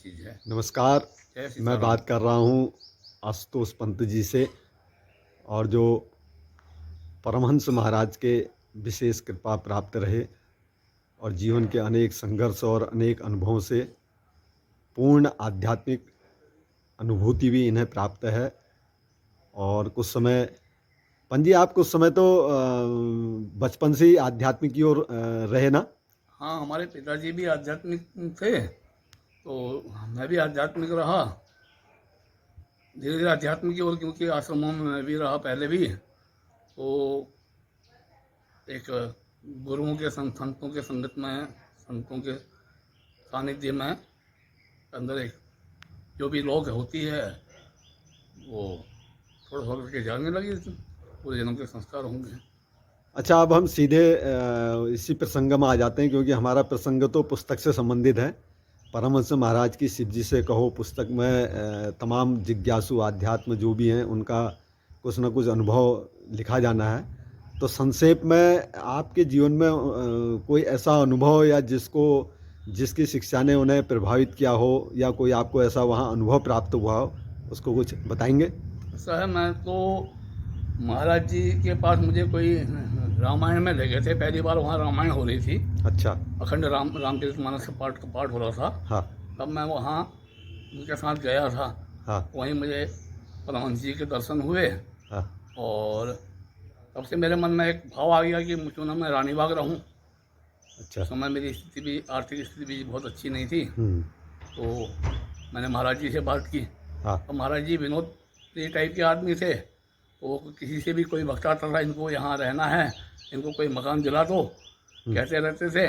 चीज़ है। नमस्कार। जय मैं सीताराम। बात कर रहा हूँ आशुतोष पंत जी से, और जो परमहंस महाराज के विशेष कृपा प्राप्त रहे और जीवन के अनेक संघर्ष और अनेक अनुभवों से पूर्ण आध्यात्मिक अनुभूति भी इन्हें प्राप्त है। और कुछ समय पंत जी, आप कुछ समय तो बचपन से ही आध्यात्मिक की ओर रहे ना? हाँ, हमारे पिताजी भी आध्यात्मिक थे, तो मैं भी आध्यात्मिक रहा। धीरे धीरे आध्यात्मिक की ओर, क्योंकि आश्रमों में मैं भी रहा पहले भी, तो एक गुरुओं के संतों के संगत में, संतों के सानिध्य में अंदर एक जो भी लोग होती है वो थोड़ा थोड़ा करके जानने लगी। पूरे जन्म के संस्कार होंगे। अच्छा, अब हम सीधे इसी प्रसंग में आ जाते हैं, क्योंकि हमारा प्रसंग तो पुस्तक से संबंधित है। परमहंस महाराज की शिव जी से कहो पुस्तक में तमाम जिज्ञासु आध्यात्म जो भी हैं उनका कुछ न कुछ अनुभव लिखा जाना है। तो संक्षेप में आपके जीवन में कोई ऐसा अनुभव या जिसकी शिक्षा ने उन्हें प्रभावित किया हो, या कोई आपको ऐसा वहाँ अनुभव प्राप्त हुआ हो, उसको कुछ बताएंगे? ऐसा है, मैं तो महाराज जी के पास मुझे कोई रामायण में ले गए थे। पहली बार वहाँ रामायण हो रही थी। अच्छा। अखंड रामचरितमानस का पाठ हो रहा था। हाँ। तब मैं वहाँ उनके साथ गया था। हाँ। वहीं मुझे परमहंस जी के दर्शन हुए। हाँ। और तब से मेरे मन में एक भाव आ गया कि क्यों ना मैं रानी बाग रहूँ। अच्छा। उस समय मेरी स्थिति भी, आर्थिक स्थिति भी बहुत अच्छी नहीं थी। हम्म। तो मैंने महाराज जी से बात की। हाँ। और महाराज जी विनोद प्रिय टाइप के आदमी थे। वो किसी से भी कोई बकताता था, इनको यहाँ रहना है, इनको कोई मकान दिला दो, कहते रहते थे।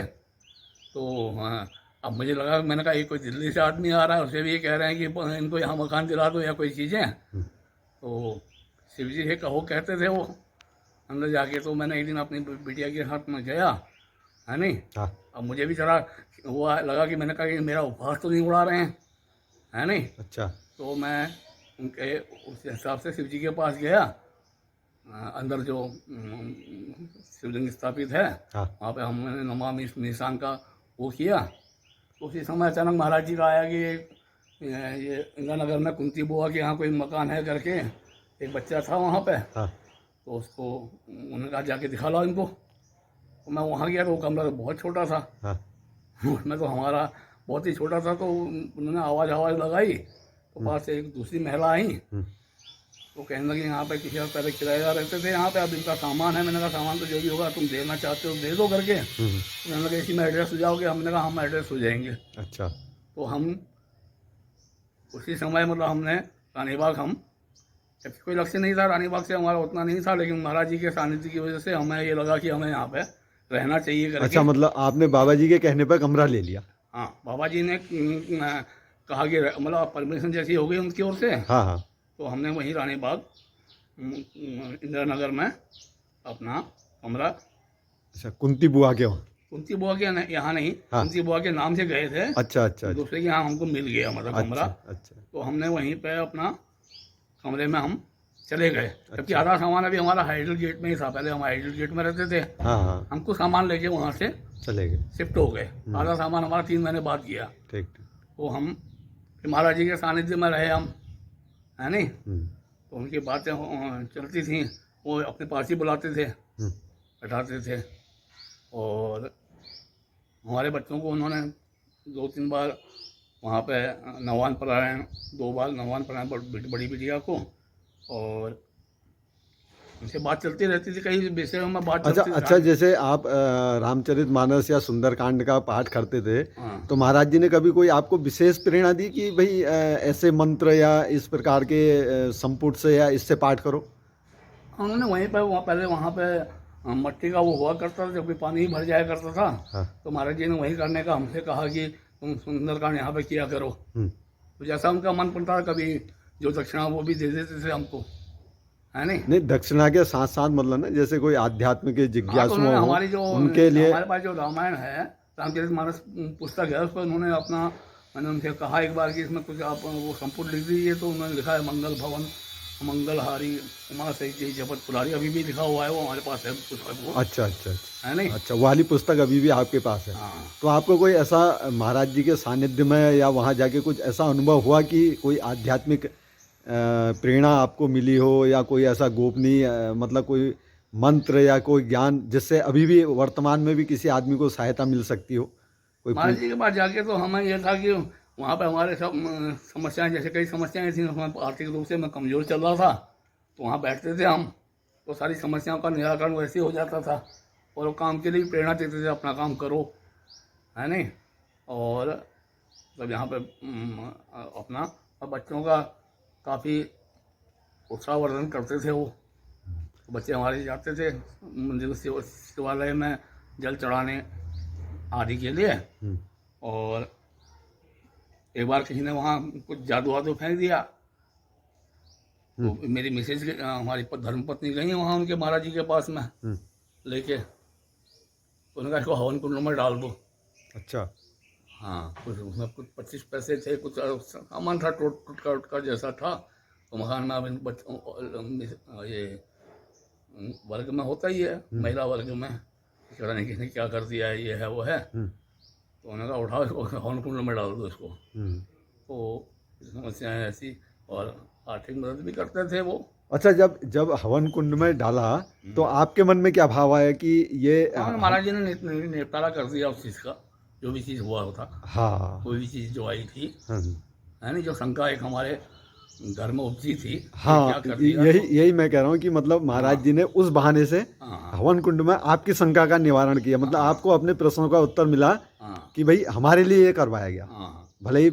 तो हाँ, अब मुझे लगा, मैंने कहा ये कोई दिल्ली से आदमी आ रहा है, उसे भी ये कह रहे हैं कि इनको यहाँ मकान दिला दो या कोई चीज़ें। तो शिव जी से कहो कहते थे वो अंदर जाके। तो मैंने एक दिन अपनी बिटिया के साथ में गया, है नहीं। हाँ। अब मुझे भी जरा वो लगा कि मैंने कहा कि मेरा उपहास तो नहीं उड़ा रहे हैं, है नहीं। अच्छा। तो मैं उनके उस हिसाब से शिव जी के पास गया। अंदर जो शिवलिंग स्थापित है, हाँ। वहाँ पे हमने नमामि निशान का वो किया। तो उसी समय अचानक महाराज जी का आया कि ये इंदिरा नगर में कुंती बुआ के यहाँ कोई मकान है करके, एक बच्चा था वहाँ पे। हाँ। तो उसको उन्होंने कहा जाके दिखा लो इनको। तो मैं वहाँ गया तो वो कमरा तो बहुत छोटा था। हाँ। उसमें तो हमारा बहुत ही छोटा था। तो उन्होंने आवाज़ लगाई, तो पास से एक दूसरी महिला आई। तो कहने लगी यहाँ पे किसी और पहले किराएदार रहते थे यहाँ पे, अब इनका सामान है। मैंने कहा सामान तो जो भी होगा तुम देना चाहते हो दे दो करके। तो कहने लगे इसी में एड्रेस हो जाओगे। हमने कहा हम एड्रेस हो जाएंगे। अच्छा। तो हम उसी समय मतलब हमने रानीबाग, हम जबकि कोई लक्ष्य नहीं था रानीबाग से हमारा उतना नहीं था, लेकिन महाराज जी के सानिध्य की वजह से हमें ये लगा कि हमें यहाँ पे रहना चाहिए करके। अच्छा, मतलब आपने बाबा जी के कहने पर कमरा ले लिया? हाँ, बाबा जी ने कहा कि मतलब परमिशन जैसी हो गई उनकी ओर से। हाँ। हाँ। तो हमने वहीं रानीबाग इंदिरा नगर में अपना कमरा। अच्छा, कुंती बुआ के वहाँ? कुंती बुआ के यहाँ नहीं, हाँ। कुंती बुआ के नाम से गए थे। अच्छा अच्छा अच्छा। दूसरे के यहाँ हमको मिल गया मतलब कमरा। अच्छा अच्छा। तो हमने वहीं पे अपना कमरे में हम चले गए। जबकि अच्छा। आधा सामान अभी हमारा हाइडल गेट में ही था। पहले हम हाइडल गेट में रहते थे। हाँ हाँ। हमको सामान लेके वहाँ से चले गए। शिफ्ट हो गए। आधा सामान हमारा 3 महीने बाद गया। ठीक ठीक। तो हम फिर महाराज जी के सानिध्य में रहे हम, है नहीं। हम्म। तो उनकी बातें चलती थी। वो अपने पास ही बुलाते थे, हम्म। बैठाते थे। और हमारे बच्चों को उन्होंने 2-3 बार वहाँ पे नवान पढ़ाए, 2 बार नवान पढ़ाए बड़ी बिटिया को। और उनसे बात चलती रहती थी, कई विषयों में बात अच्छा चलती अच्छा, जैसे आप रामचरितमानस या सुंदरकांड का पाठ करते थे, हाँ। तो महाराज जी ने कभी कोई आपको विशेष प्रेरणा दी कि भाई ऐसे मंत्र या इस प्रकार के संपुट से या इससे पाठ करो? उन्होंने वहीं पर पहले वहाँ पे मट्टी का वो हुआ करता था, जब भी पानी ही भर जाया करता था। हाँ। तो महाराज जी ने वही करने का हमसे कहा कि तुम सुंदरकांड यहाँ पे किया करो। हम्म। तो जैसा उनका मन पड़ता था, कभी जो दक्षिणा वो भी दे देते थे हमको, है नहीं। नहीं, दक्षिणा के साथ साथ मतलब ना, जैसे कोई आध्यात्म के हाँ, तो जिज्ञासु उन्होंने हो हमारी जो उनके लिए। हमारे पास जो रामायण है, रामचरितमानस पुस्तक है, उस पर उन्होंने अपना, मैंने उनसे कहा एक बार कि इसमें कुछ आप वो संपुट लिख दीजिए। तो उन्होंने लिखा है मंगल भवन मंगलहारी उमा सहित जय जपत पुरारी अभी भी लिखा हुआ है, वो हमारे पास है पुस्तक वो, अच्छा अच्छा अच्छा है नहीं। अच्छा, वाली पुस्तक अभी भी आपके पास है। हाँ। तो आपको कोई ऐसा महाराज जी के सानिध्य में या वहाँ जाके कुछ ऐसा अनुभव हुआ कि कोई आध्यात्मिक प्रेरणा आपको मिली हो, या कोई ऐसा गोपनीय मतलब कोई मंत्र या कोई ज्ञान जिससे अभी भी वर्तमान में भी किसी आदमी को सहायता मिल सकती हो? कोई महाराज जी के पास जाके तो हमें यह था कि वहाँ पे हमारे सब समस्याएं, जैसे कई समस्याएं थी, हमें आर्थिक रूप से मैं कमज़ोर चल रहा था, तो वहाँ बैठते थे हम, तो सारी समस्याओं का निराकरण वैसे ही हो जाता था, और वो काम के लिए प्रेरणा देते थे, अपना काम करो, है नहीं। और तब यहाँ पे अपना बच्चों का काफ़ी उत्साहवर्धन करते थे वो। बच्चे हमारे जाते थे मंदिर शिवालय में जल चढ़ाने आदि के लिए, और एक बार किसी ने वहाँ कुछ जादू वादू फेंक दिया, तो मेरी मिसेज हमारी धर्मपत्नी गई वहाँ उनके महाराज जी के पास में लेके, तो उन्होंने कहा इसको हवन कुंड में डाल दो। अच्छा। हाँ, कुछ उसमें कुछ 25 पैसे थे, कुछ सामान था टूटका जैसा था, तो मकान में अब बच्चों ये वर्ग में होता ही है, महिला वर्ग में, कहने किसने क्या कर दिया है, ये है वो है, तो उन्होंने कहा उठाओ इसको हवन कुंड में डाल दो इसको। तो समस्याएं ऐसी, और आर्थिक मदद भी करते थे वो। अच्छा, जब हवन कुंड में डाला तो आपके मन में क्या भाव आया कि ये महाराज जी ने निपटारा कर दिया उस चीज़ का, जो भी चीज़ हुआ होता। हाँ, कोई भी चीज़ जो आई थी, है नहीं, जो शंका एक हमारे घर में उपजी थी। हाँ, यही मैं कह रहा हूँ कि मतलब महाराज जी ने उस बहाने से हवन कुंड में आपकी शंका का निवारण किया, मतलब आपको अपने प्रश्नों का उत्तर मिला कि भाई हमारे लिए ये करवाया गया। भले ही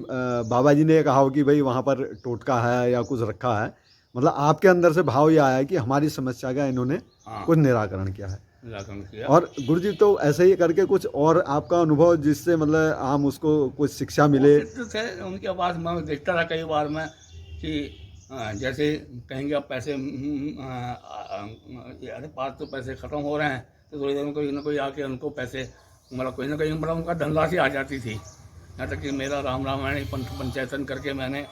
बाबा जी ने ये कहा हो कि भाई वहाँ पर टोटका है या कुछ रखा है, मतलब आपके अंदर से भाव ये आया कि हमारी समस्या का इन्होंने कुछ निराकरण किया है। और गुरु जी, तो ऐसे ही करके कुछ और आपका अनुभव जिससे मतलब हम उसको कुछ शिक्षा मिले? थे उनके पास, मैं देखता रहा कई बार में कि जैसे कहेंगे अब पैसे, अरे पास तो पैसे ख़त्म हो रहे हैं, तो थोड़ी देर में कोई ना कोई आके उनको पैसे, मतलब कोई ना कोई मतलब उनका धनराशि आ जाती थी। यहाँ तक कि मेरा राम रामायणी पंथ पंचायतन करके मैंने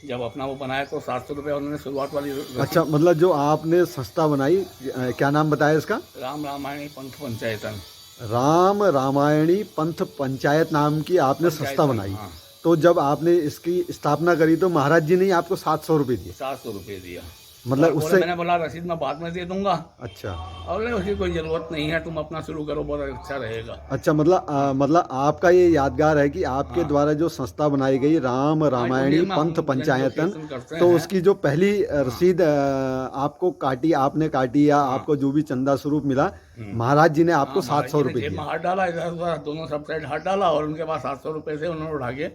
जब अपना वो बनाया तो 700 रुपये उन्होंने शुरुआत वाली। अच्छा, मतलब जो आपने संस्था बनाई, क्या नाम बताया इसका? राम रामायणी पंथ पंचायतन। राम रामायणी पंथ पंचायत नाम की आपने संस्था बनाई। हाँ। तो जब आपने इसकी स्थापना करी तो महाराज जी ने आपको 700 रुपये दिए? 700 रुपये दिया। मतलब उससे मैंने बोला रसीद मैं बाद में दे दूंगा। अच्छा। और नहीं, उसकी कोई ज़रूरत नहीं है, तुम अपना शुरू करो, बहुत अच्छा रहेगा। अच्छा, मतलब आपका ये यादगार है कि आपके द्वारा जो संस्था बनाई गई राम रामायणी पंथ पंचायतन, तो उसकी जो पहली रसीद आपको काटी, आपने काटी, या आपको जो भी चंदा स्वरूप मिला, महाराज जी ने आपको 700 रुपये दिए। हाथ डाला इधर उधर, दोनों सब साइड हाथ डाला, और उनके पास 700 रुपये थे, उन्होंने उठा के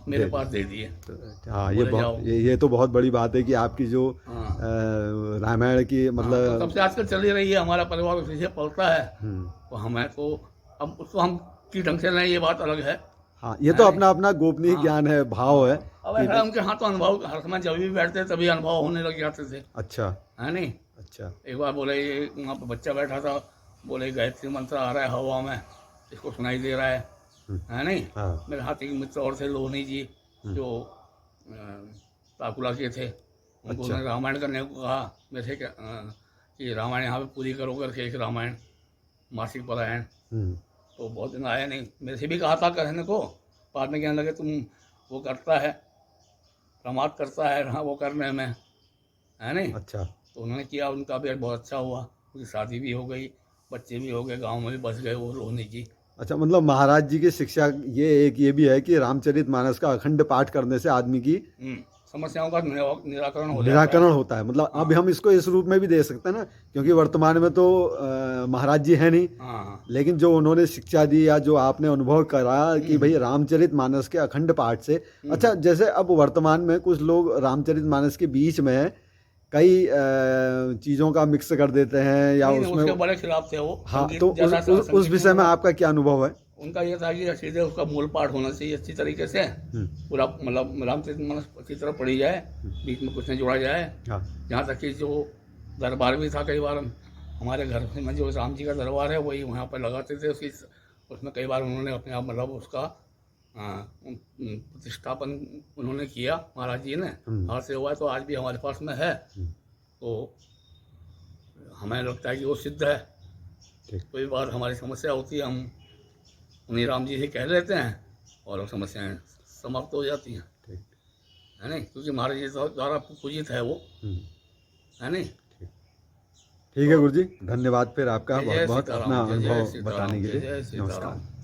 मेरे पास दे दिए। हाँ, ये तो बहुत बड़ी बात है कि आपकी जो रामायण की मतलब सबसे आजकल चली रही है, हमारा परिवार उसी से पलता है, तो हमें तो अब उसको हम किस ढंग से लें ये बात अलग है। हाँ, ये तो अपना अपना गोपनीय ज्ञान है, भाव है। अब ऐसा उनके हाथ तो अनुभव, हर समय जब भी बैठते तभी अनुभव होने लग जाते थे। अच्छा, है नहीं। अच्छा, एक बार बोले, वहाँ पर बच्चा बैठा था, बोले गायत्री मंत्र आ रहा है हवा में, इसको सुनाई दे रहा है नहीं। हाँ। मेरे हाथ एक मित्र और थे लोहनी जी, जो ताकुला के थे, उनको उन्होंने रामायण करने को कहा मेरे कि रामायण यहाँ पे पूरी करो करके, एक रामायण मासिक पारायण। तो बहुत दिन आया नहीं, मेरे से भी कहा था कहने को, बाद में कहने लगे तुम वो करता है, प्रमाद करता है हाँ वो करने में, है नहीं। अच्छा। तो उन्होंने किया, उनका भी बहुत अच्छा हुआ, उनकी शादी भी हो गई, बच्चे भी हो गए, गांव में भी बस गए वो लोहनी जी। अच्छा, मतलब महाराज जी की शिक्षा ये भी है कि रामचरितमानस का अखंड पाठ करने से आदमी की समस्याओं का निराकरण होता है। मतलब अब हम इसको इस रूप में भी दे सकते हैं ना, क्योंकि वर्तमान में तो महाराज जी है नहीं। लेकिन जो उन्होंने शिक्षा दी या जो आपने अनुभव करा कि भाई रामचरितमानस के अखंड पाठ से, अच्छा जैसे अब वर्तमान में कुछ लोग रामचरितमानस के बीच में कई चीज़ों का मिक्स कर देते हैं या उसमें बड़े खिलाफ थे वो। हाँ, तो उस विषय में आपका क्या अनुभव है? उनका ये था कि सीधे उसका मूल पाठ होना चाहिए अच्छी तरीके से, पूरा मतलब रामचरितमानस अच्छी तरह पढ़ी जाए, बीच में कुछ नहीं जोड़ा जाए। यहाँ तक कि जो दरबार भी था, कई बार हमारे घर में जो राम जी का दरबार है वही वहाँ पर लगाते थे, उसमें कई बार उन्होंने अपने आप मतलब उसका प्रतिष्ठापन उन्होंने किया महाराज जी ने, हाथ से हुआ है, तो आज भी हमारे पास में है। तो हमें लगता है कि वो सिद्ध है। ठीक। कोई बार हमारी समस्या होती है, हम उन्हीं राम जी से कह लेते हैं और समस्याएं समाप्त हो जाती हैं, ठीक। है नहीं, क्योंकि महाराज जी द्वारा पूजित है वो, है नहीं। ठीक है गुरु जी, धन्यवाद फिर आपका जय बहुत जय बहुत सीताराम, अपना जय जय अनुभव सीताराम, बताने के जय लिए। जय सीताराम। नमस्कार।